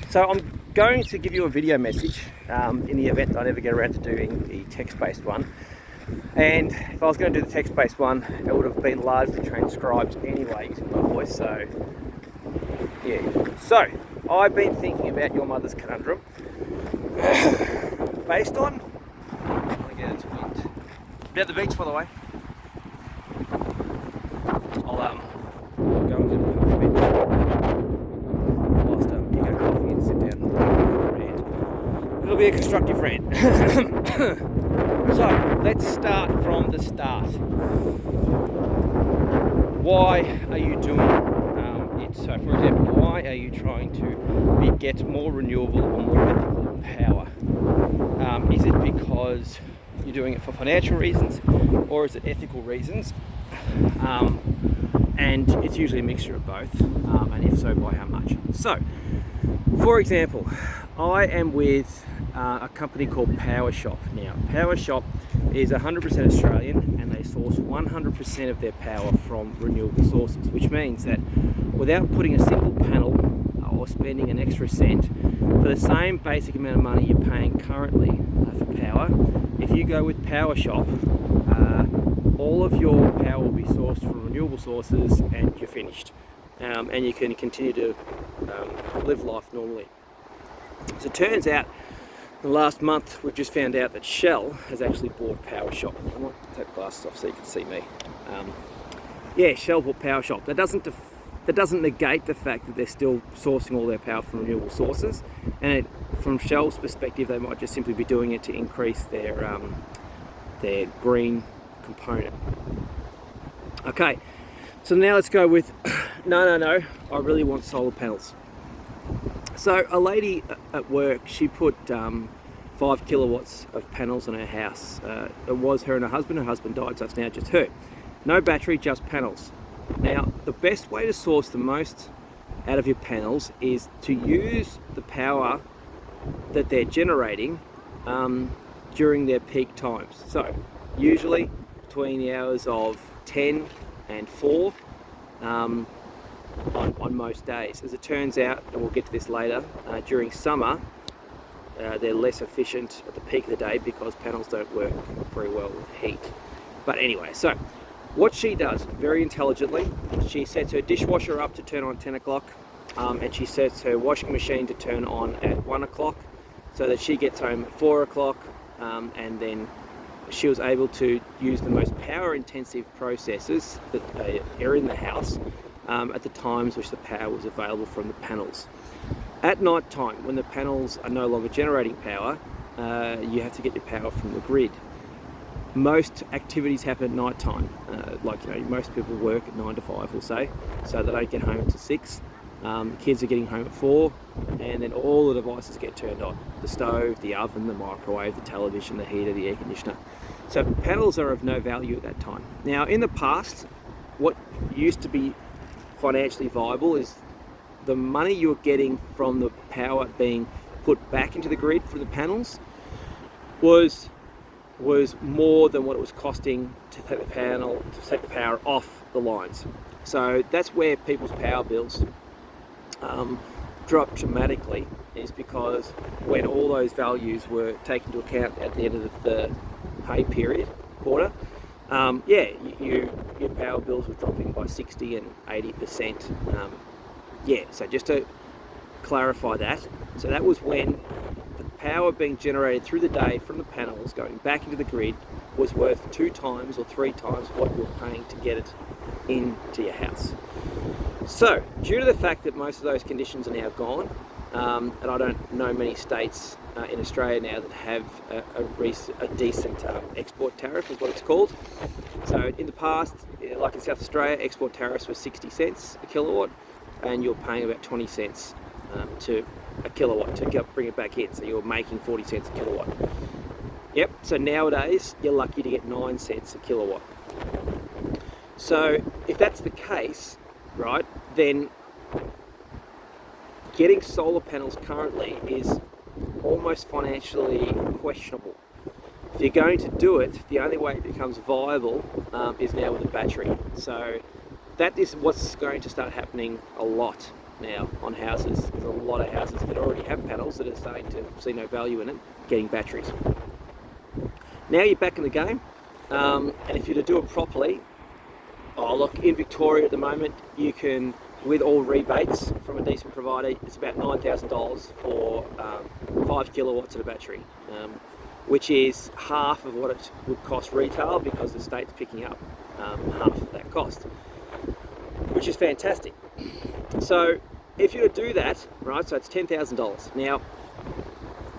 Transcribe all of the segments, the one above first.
So I'm going to give you a video message in the event that I never get around to doing the text-based one. And if I was going to do the text-based one, it would have been largely transcribed anyway using my voice. So yeah. So I've been thinking about your mother's conundrum based on. I'm gonna get its wind. About the beach, by the way. I'll go and do a bit whilst you go coffee and sit down and rant. It'll be a constructive rant. So let's start from the start. Why are you doing it? So, for example, why are you trying to get more renewable or more ethical power? Is it because you're doing it for financial reasons, or is it ethical reasons? And it's usually a mixture of both, and if so, by how much? So, for example, I am with a company called PowerShop. Now, PowerShop is 100% Australian, and they source 100% of their power from renewable sources, which means that without putting a single panel or spending an extra cent, for the same basic amount of money you're paying currently for power, if you go with PowerShop, all of your power will be sourced from renewable sources, and you're finished. And you can continue to live life normally. So it turns out, in the last month, we've just found out that Shell has actually bought PowerShop. I might take the glasses off so you can see me. Yeah, Shell bought PowerShop. That doesn't negate the fact that they're still sourcing all their power from renewable sources. And from Shell's perspective, they might just simply be doing it to increase their green component. Okay, so now let's go with no, I really want solar panels. So a lady at work, she put 5 kilowatts of panels on her house. It was her and her husband. Her husband died, so it's now just her. No battery, just panels. Now, the best way to source the most out of your panels is to use the power that they're generating during their peak times. So usually between the hours of 10 and 4 on most days. As it turns out, and we'll get to this later, during summer they're less efficient at the peak of the day because panels don't work very well with heat. But anyway, so what she does very intelligently, she sets her dishwasher up to turn on 10 o'clock and she sets her washing machine to turn on at 1 o'clock so that she gets home at 4 o'clock, and then she was able to use the most power intensive processes that are in the house at the times which the power was available from the panels. At night time, when the panels are no longer generating power, you have to get your power from the grid. Most activities happen at night time, most people work at 9 to 5, we'll say, so they don't get home until 6. The kids are getting home at 4, and then all the devices get turned on. The stove, the oven, the microwave, the television, the heater, the air conditioner. So panels are of no value at that time. Now, in the past, what used to be financially viable is the money you're getting from the power being put back into the grid from the panels was more than what it was costing to take the power off the lines. So that's where people's power bills dropped dramatically, is because when all those values were taken into account at the end of the pay period, quarter, your power bills were dropping by 60 and 80%. So just to clarify that, so that was when the power being generated through the day from the panels going back into the grid was worth 2 times or 3 times what you're paying to get it into your house. So, due to the fact that most of those conditions are now gone, and I don't know many states in Australia now that have a decent export tariff, is what it's called. So in the past, like in South Australia, export tariffs were 60 cents a kilowatt, and you're paying about 20 cents to a kilowatt to bring it back in. So you're making 40 cents a kilowatt. Yep, so nowadays, you're lucky to get 9 cents a kilowatt. So if that's the case, right, then getting solar panels currently is almost financially questionable. If you're going to do it, the only way it becomes viable is now with a battery. So that is what's going to start happening a lot now on houses. There's a lot of houses that already have panels that are starting to see no value in it, getting batteries. Now you're back in the game, and if you're to do it properly, look, in Victoria at the moment, you can, with all rebates from a decent provider, it's about $9,000 for 5 kilowatts of a battery, which is half of what it would cost retail, because the state's picking up half of that cost, which is fantastic. So if you were to do that, right, so it's $10,000. Now,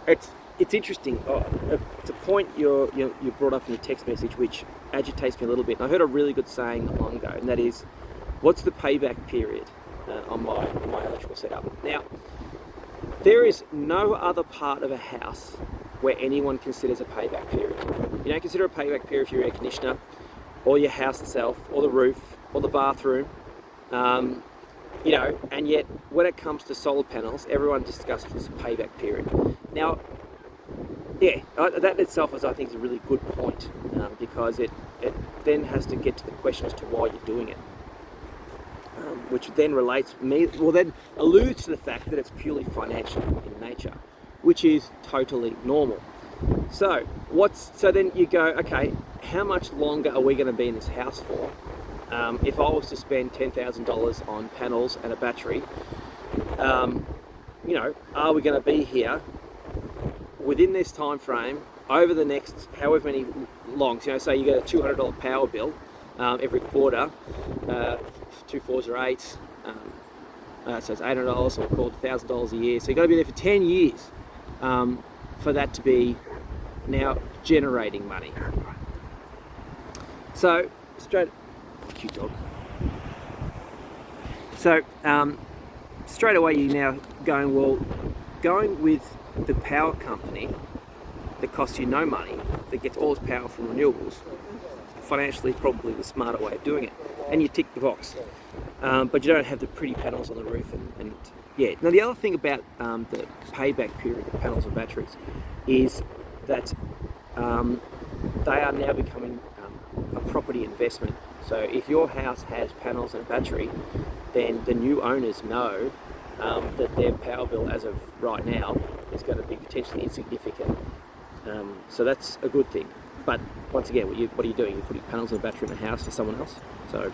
it's interesting. It's a point you brought up in your text message, which agitates me a little bit. And I heard a really good saying not long ago, and that is, what's the payback period on my electrical setup? Now, there is no other part of a house where anyone considers a payback period. You don't consider a payback period for your air conditioner, or your house itself, or the roof, or the bathroom. And yet when it comes to solar panels, everyone discusses this payback period. Now, that itself I think is a really good point, because it then has to get to the question as to why you're doing it, which then then alludes to the fact that it's purely financial in nature, which is totally normal. So then you go, okay, how much longer are we going to be in this house for? If I was to spend $10,000 on panels and a battery, are we going to be here within this time frame over the next however many longs? Say you get a $200 power bill every quarter, 2 4s are 8, so it's $800, so we'll call it $1,000 a year. So you've got to be there for 10 years for that to be now generating money. So cute dog. So straight away you're now going with the power company that costs you no money, that gets all its power from renewables, financially probably the smarter way of doing it, and you tick the box. But you don't have the pretty panels on the roof, and Now the other thing about the payback period of panels and batteries is that they are now becoming a property investment. So if your house has panels and a battery, then the new owners know that their power bill as of right now is going to be potentially insignificant. So that's a good thing. But once again, what are you doing? You're putting panels and a battery in a house for someone else. So,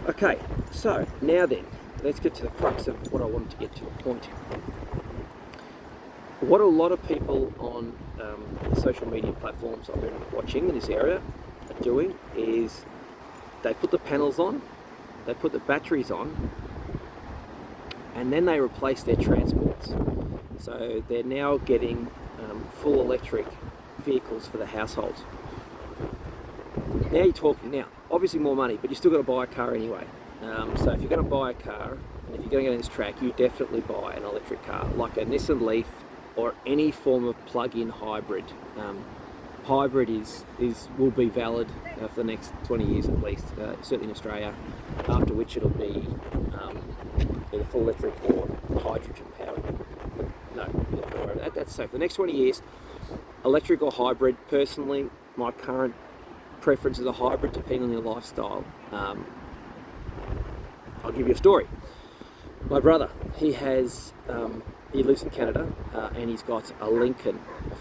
okay, so now then, let's get to the crux of what I wanted to get to, the point. What a lot of people on the social media platforms I've been watching in this area are doing is they put the panels on, they put the batteries on, and then they replace their transports. So they're now getting full electric vehicles for the household. Now you're talking, now obviously more money, but you still got to buy a car anyway. So if you're going to buy a car, and if you're going to go down this track, you definitely buy an electric car, like a Nissan Leaf or any form of plug-in hybrid. Hybrid will be valid for the next 20 years at least, certainly in Australia, after which it'll be either full electric or hydrogen powered. But no, don't worry about that. That's so for the next 20 years, electric or hybrid. Personally, my current preference is a hybrid, depending on your lifestyle. I'll give you a story. My brother, he lives in Canada, and he's got a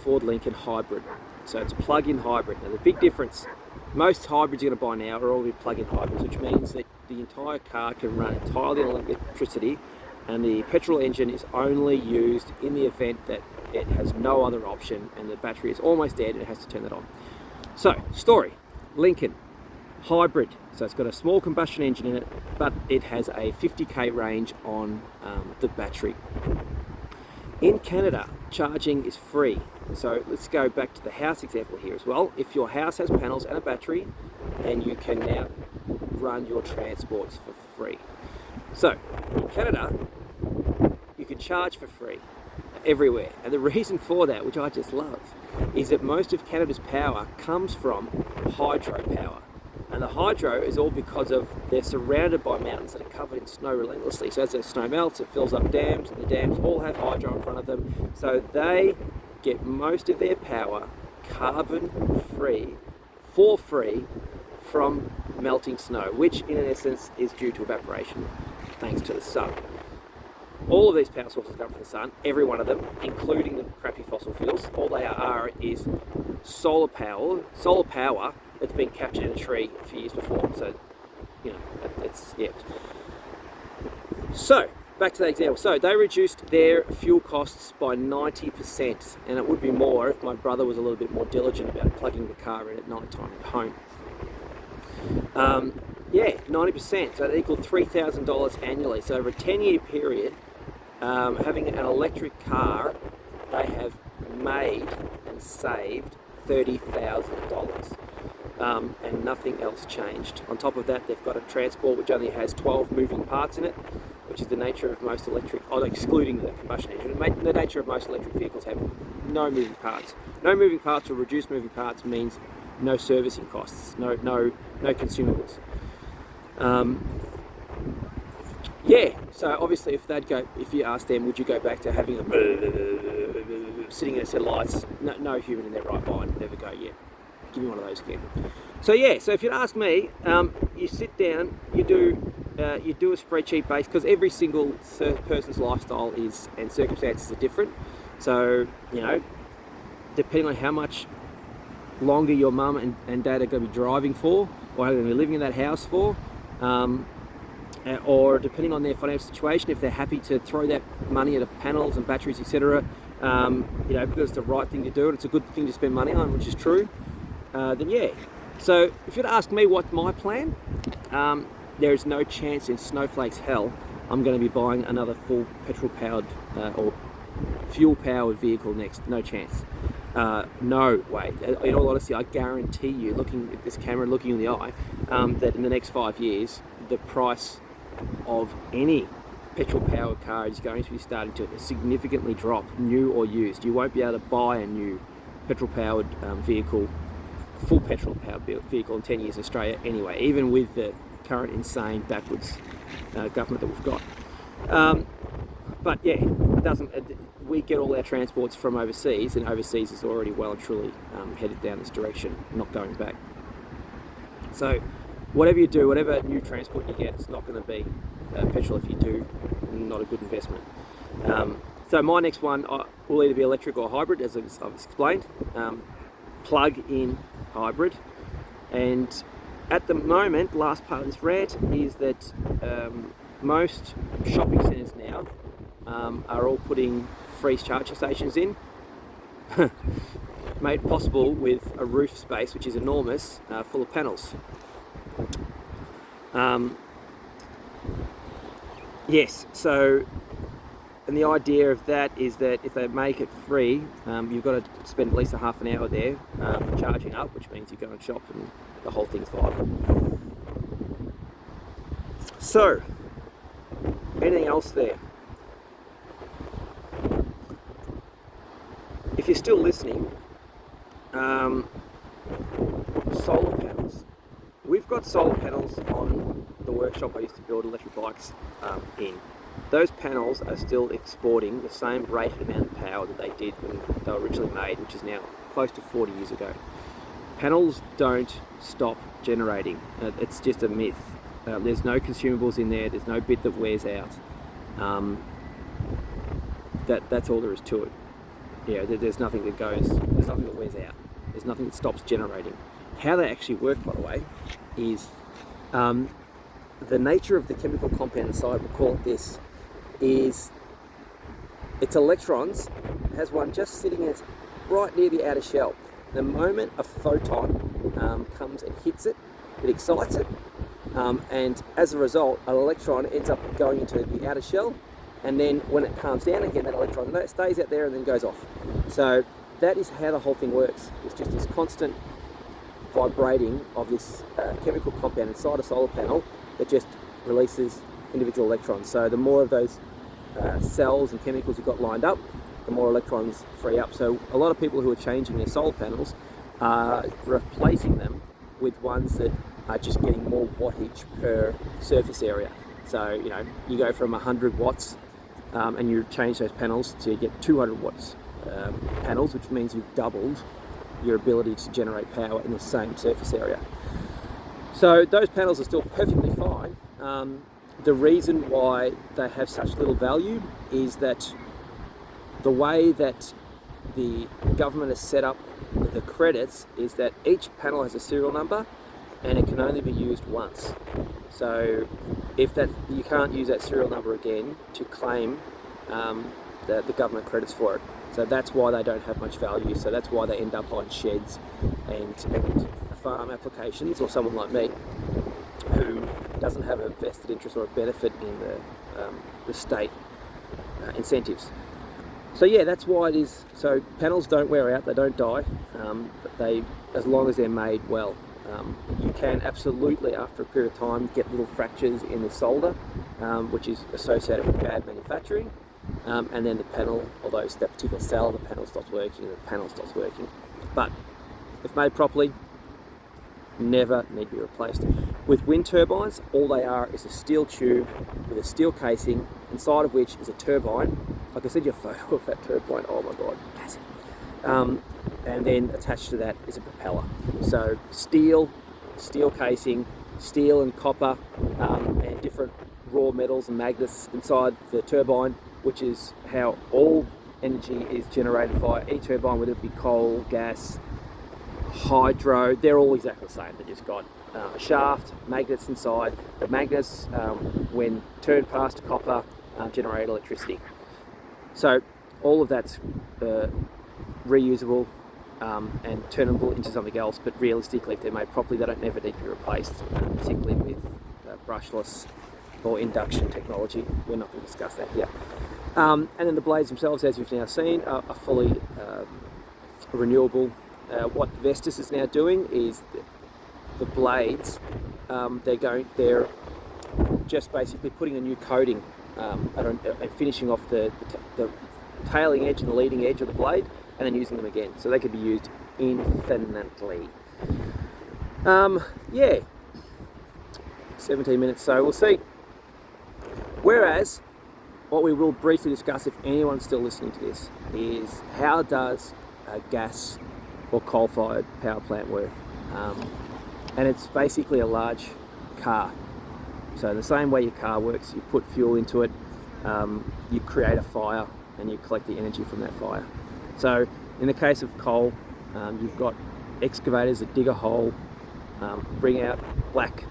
Ford Lincoln hybrid. So it's a plug-in hybrid. Now the big difference, most hybrids you're going to buy now are all plug-in hybrids, which means that the entire car can run entirely on electricity, and the petrol engine is only used in the event that it has no other option and the battery is almost dead and it has to turn that on. So, story, Lincoln, hybrid. So it's got a small combustion engine in it, but it has a 50k range on the battery. In Canada, charging is free. So let's go back to the house example here as well. If your house has panels and a battery, then you can now run your transports for free. So in Canada, you can charge for free everywhere. And the reason for that, which I just love, is that most of Canada's power comes from hydropower. And the hydro is all because of they're surrounded by mountains that are covered in snow relentlessly. So as the snow melts, it fills up dams, and the dams all have hydro in front of them. So they get most of their power carbon-free, for free, from melting snow, which in essence is due to evaporation. thanks to the sun. All of these power sources come from the sun, every one of them, including the crappy fossil fuels. All they are is solar power that's been captured in a tree a few years before. So, it's, yeah. So, back to that example. So, they reduced their fuel costs by 90%, and it would be more if my brother was a little bit more diligent about plugging the car in at night time at home. 90%, so that equaled $3,000 annually. So over a 10-year period, having an electric car, they have made and saved $30,000. And nothing else changed. On top of that, they've got a transport which only has 12 moving parts in it, which is the nature of most electric, excluding the combustion engine. The nature of most electric vehicles have no moving parts. No moving parts or reduced moving parts means no servicing costs, no consumables. So obviously if you ask them, would you go back to having a sitting in a set of lights? No human in their right mind would ever go, yeah, give me one of those again. So if you'd ask me, you sit down, you do a spreadsheet base, because every single person's lifestyle and circumstances are different. So, depending on how much longer your mum and dad are going to be driving for, or how they're going to be living in that house for, or depending on their financial situation, if they're happy to throw that money at panels and batteries, etc., because it's the right thing to do and it's a good thing to spend money on, which is true, then yeah. So if you'd ask me what's my plan, there is no chance in snowflakes hell I'm going to be buying another full petrol-powered or fuel-powered vehicle next. No chance. No way. In all honesty, I guarantee you, looking at this camera, looking in the eye, that in the next 5 years, the price of any petrol-powered car is going to be starting to significantly drop, new or used. You won't be able to buy a new petrol-powered vehicle, full petrol-powered vehicle in 10 years in Australia anyway, even with the current insane backwards government that we've got. But yeah, it doesn't. We get all our transports from overseas, and overseas is already well and truly headed down this direction, not going back. So whatever you do, whatever new transport you get, it's not going to be petrol. If you do, not a good investment. So my next one will either be electric or hybrid, as I've explained, plug-in hybrid. And at the moment, last part of this rant is that most shopping centres now are all putting free charging stations in, made possible with a roof space which is enormous, full of panels. Yes, so, and the idea of that is that if they make it free, you've got to spend at least a half an hour there charging up, which means you go and shop and the whole thing's viable. So, anything else there? If you're still listening, solar panels. We've got solar panels on the workshop I used to build electric bikes in. Those panels are still exporting the same rated amount of power that they did when they were originally made, which is now close to 40 years ago. Panels don't stop generating. It's just a myth. There's no consumables in there. There's no bit that wears out. That's all there is to it. Yeah, there's nothing that goes. There's nothing that wears out. There's nothing that stops generating. How they actually work, by the way, is the nature of the chemical compound inside. We'll call it this. Is its electrons has one just sitting right near the outer shell. The moment a photon comes and hits it, it excites it, and as a result, an electron ends up going into the outer shell, and then when it calms down again, that electron stays out there and then goes off. So that is how the whole thing works. It's just this constant vibrating of this chemical compound inside a solar panel that just releases individual electrons. So the more of those cells and chemicals you've got lined up, the more electrons free up. So a lot of people who are changing their solar panels are replacing them with ones that are just getting more wattage per surface area. So, you go from 100 watts and you change those panels to get 200 watts panels, which means you've doubled your ability to generate power in the same surface area. So those panels are still perfectly fine, the reason why they have such little value is that the way that the government has set up the credits is that each panel has a serial number and it can only be used once. So if that, you can't use that serial number again to claim the government credits for it. So that's why they don't have much value. So that's why they end up on sheds and farm applications, or someone like me who doesn't have a vested interest or a benefit in the state incentives. So yeah, that's why it is. So panels don't wear out, they don't die, but they, as long as they're made well. You can absolutely, after a period of time, get little fractures in the solder, which is associated with bad manufacturing, and then the panel, although it's that particular cell, the panel stops working, and the panel stops working. But if made properly, never need to be replaced. With wind turbines, all they are is a steel tube with a steel casing, inside of which is a turbine. I can send you a photo of that turbine. Oh my god, massive. And then attached to that is a propeller. So steel casing, steel and copper, and different raw metals and magnets inside the turbine, which is how all energy is generated via e-turbine, whether it be coal, gas, hydro. They're all exactly the same. They just got a shaft, magnets inside. The magnets, when turned past copper, generate electricity. So all of that's reusable and turnable into something else, but realistically, if they're made properly, they don't never need to be replaced, particularly with brushless or induction technology. We're not going to discuss that here. And then the blades themselves, as you've now seen, are fully renewable. What Vestas is now doing is the blades, they're just basically putting a new coating and finishing off the tailing edge and the leading edge of the blade, and then using them again, so they could be used infinitely. Yeah, 17 minutes, so we'll see. Whereas, what we will briefly discuss, if anyone's still listening to this, is how does a gas or coal-fired power plant work? And it's basically a large car. So the same way your car works, you put fuel into it, you create a fire, and you collect the energy from that fire. So in the case of coal, you've got excavators that dig a hole, bring out black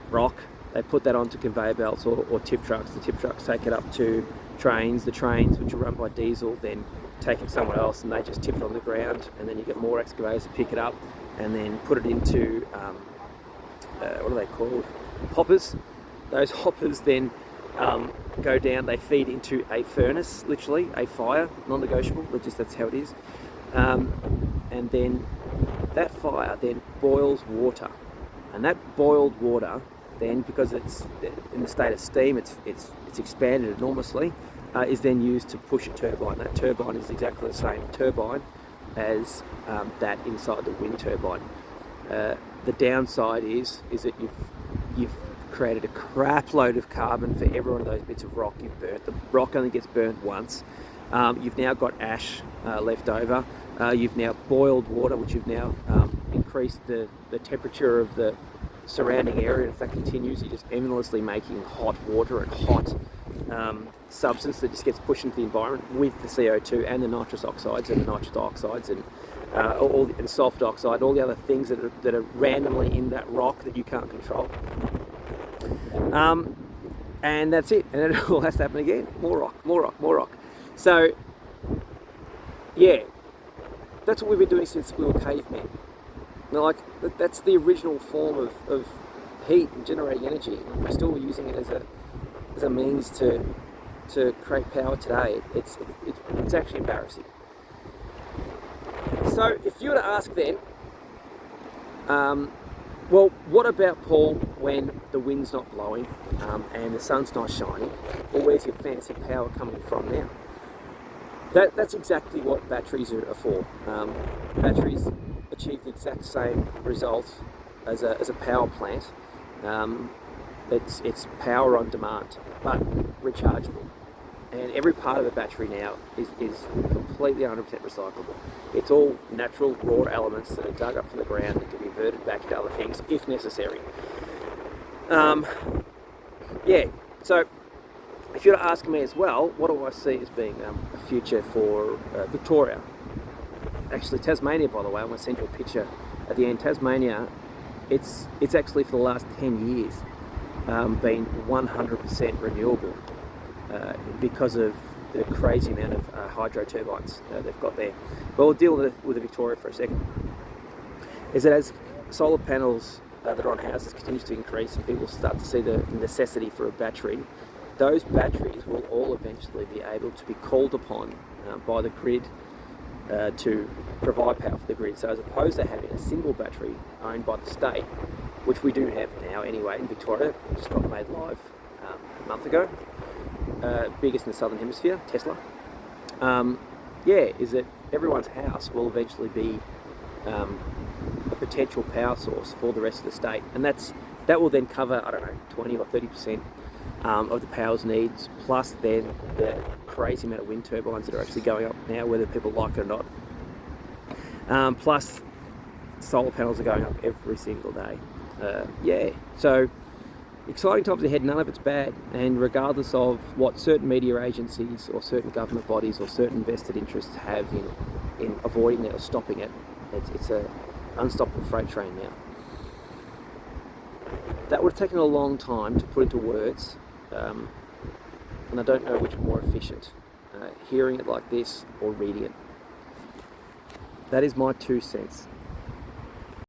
rock, they put that onto conveyor belts or tip trucks. The tip trucks take it up to trains. The trains, which are run by diesel, then take it somewhere else and they just tip it on the ground, and then you get more excavators to pick it up and then put it into, what are they called? Hoppers. Those hoppers then go down, they feed into a furnace, literally, a fire, non-negotiable, but just that's how it is. And then that fire then boils water. And that boiled water then, because it's in the state of steam, it's expanded enormously, is then used to push a turbine. That turbine is exactly the same turbine as that inside the wind turbine. The downside is that you've created a crap load of carbon for every one of those bits of rock you've burnt. The rock only gets burnt once. You've now got ash left over. You've now boiled water, which you've now increased the temperature of the surrounding area. If that continues, you're just endlessly making hot water and hot substance that just gets pushed into the environment with the CO2 and the nitrous oxides and the nitrous dioxides and and sulfur dioxide, all the other things that are randomly in that rock that you can't control. And that's it, and it all has to happen again. More rock, more rock, more rock. So yeah, that's what we've been doing since we were cavemen. Like, that's the original form of heat and generating energy. We're still using it as a means to create power today. It's actually embarrassing. So if you were to ask then, well, what about, Paul, when the wind's not blowing and the sun's not shining? Well, where's your fancy power coming from now? That's exactly what batteries are for. Batteries achieve the exact same results as a power plant. It's power on demand, but rechargeable. And every part of the battery now is completely 100% recyclable. It's all natural, raw elements that are dug up from the ground that can be converted back into other things if necessary. Yeah, So, if you're asking me as well, what do I see as being a future for Victoria? Actually, Tasmania, by the way, I'm going to send you a picture at the end. Tasmania, it's actually for the last 10 years been 100% renewable because of the crazy amount of hydro turbines they've got there. But we'll deal with the Victoria for a second. Is that as solar panels that are on houses continues to increase and people start to see the necessity for a battery, those batteries will all eventually be able to be called upon by the grid to provide power for the grid. So as opposed to having a single battery owned by the state, which we do have now anyway in Victoria, just got made live a month ago, biggest in the southern hemisphere, Tesla, is that everyone's house will eventually be a potential power source for the rest of the state, and that will then cover, I don't know, 20 or 30% of the power's needs, plus then the crazy amount of wind turbines that are actually going up now, whether people like it or not. Plus solar panels are going up every single day. So exciting times ahead. None of it's bad, and regardless of what certain media agencies or certain government bodies or certain vested interests have in avoiding it or stopping it, it's a unstoppable freight train now. That would have taken a long time to put into words, and I don't know which is more efficient, hearing it like this or reading it. That is my 2 cents.